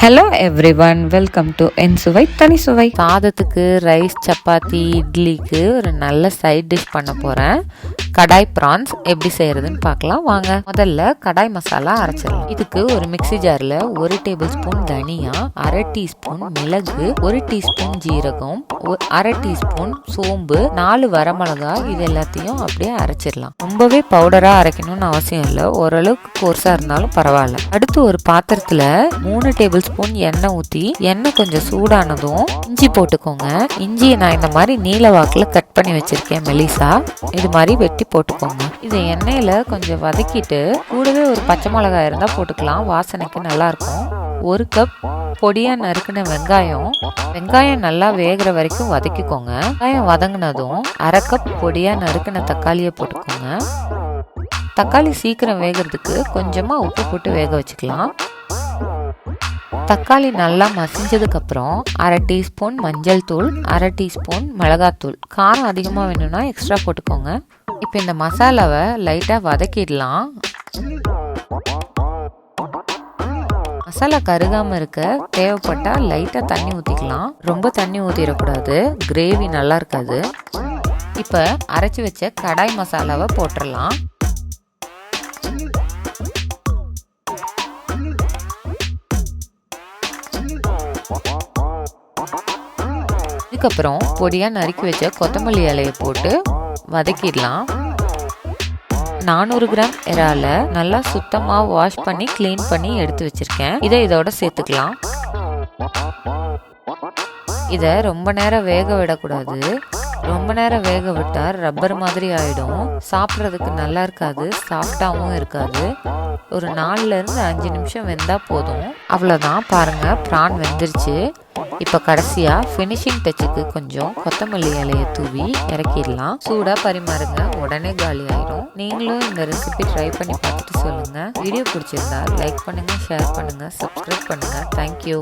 Hello everyone, welcome to என் சுவை தனி சுவை. சாதத்துக்கு, ரைஸ், சப்பாத்தி, இட்லிக்கு ஒரு நல்ல சைட் டிஷ் பண்ண போகிறேன். கடாய் ப்ரான்ஸ் எப்படி செய்கிறதுன்னு பார்க்கலாம் வாங்க. முதல்ல கடாய் மசாலா அரைச்சிடலாம். இதுக்கு ஒரு மிக்சி ஜாரில் 1 டேபிள் ஸ்பூன் தனியா, 1/2 டீஸ்பூன் மிளகு, 1 டீஸ்பூன் ஜீரகம், 1/2 டீஸ்பூன் சோம்பு, 4 வரமிளகா, இது எல்லாத்தையும் அப்படியே அரைச்சிடலாம். ரொம்பவே பவுடராக அரைக்கணும்னு அவசியம் இல்லை, ஓரளவுக்கு கோர்ஸாக இருந்தாலும் பரவாயில்ல. அடுத்து ஒரு பாத்திரத்தில் 3 டேபிள் ஸ்பூன் எண்ணெய் ஊற்றி, எண்ணெய் கொஞ்சம் சூடானதும் இஞ்சி போட்டுக்கோங்க. இஞ்சியை நான் இந்த மாதிரி நீல வாக்கில் கட் பண்ணி வச்சிருக்கேன் மெலிசா. இது மாதிரி வெட்டி போட்டுக்கோங்க. இதை எண்ணெயில் கொஞ்சம் வதக்கிட்டு கூடவே ஒரு பச்சை மிளகாய் இருந்தால் போட்டுக்கலாம், வாசனைக்கு நல்லா இருக்கும். 1 கப் பொடியா நறுக்கின வெங்காயம் நல்லா வேகிற வரைக்கும் வதக்கிக்கோங்க. வெங்காயம் வதங்கினதும் 1/2 கப் பொடியா நறுக்கின தக்காளியை போட்டுக்கோங்க. தக்காளி சீக்கிரம் வேகிறதுக்கு கொஞ்சமாக உப்பு போட்டு வேக வச்சுக்கலாம். தக்காளி நல்லா மசிஞ்சதுக்கு அப்புறம் 1/2 டீஸ்பூன் மஞ்சள் தூள், 1/2 டீஸ்பூன் மிளகாத்தூள். காரம் அதிகமாக வேணும்னா எக்ஸ்ட்ரா போட்டுக்கோங்க. இப்போ இந்த மசாலாவை லைட்டாக வதக்கிடலாம். மசாலா கருகாமல் இருக்க தேவைப்பட்டால் லைட்டாக தண்ணி ஊற்றிக்கலாம். ரொம்ப தண்ணி ஊற்றிடக்கூடாது, கிரேவி நல்லா இருக்காது. இப்போ அரைச்சி வச்ச கடாய் மசாலாவை போட்டுடலாம். இதுக்கப்புறம் பொடியாக நறுக்கி வச்ச கொத்தமல்லி இலையை போட்டு வதக்கிடலாம். 400 கிராம் இறாலை நல்லா சுத்தமாக வாஷ் பண்ணி க்ளீன் பண்ணி எடுத்து வச்சிருக்கேன். இதை இதோட சேர்த்துக்கலாம். இதை ரொம்ப நேரம் வேக விடக்கூடாது. ரொம்ப நேரம் வேக விட்டால் ரப்பர் மாதிரி ஆகிடும், சாப்பிட்றதுக்கு நல்லா இருக்காது, சாஃப்டாகவும் இருக்காது. ஒரு 4லேருந்து 5 நிமிஷம் வெந்தால் போதும். அவ்வளோதான், பாருங்கள் ப்ரான் வெந்துருச்சு. இப்போ கடைசியாக ஃபினிஷிங் டச்சுக்கு கொஞ்சம் கொத்தமல்லி இலையை தூவி இறக்கிடலாம். சூடாக பரிமாறுங்க, உடனே காலி ஆயிடும். நீங்களும் இந்த ரெசிபி ட்ரை பண்ணி பார்த்துட்டு சொல்லுங்கள். வீடியோ பிடிச்சிருந்தா லைக் பண்ணுங்கள், ஷேர் பண்ணுங்கள், சப்ஸ்கிரைப் பண்ணுங்கள். தேங்க்யூ.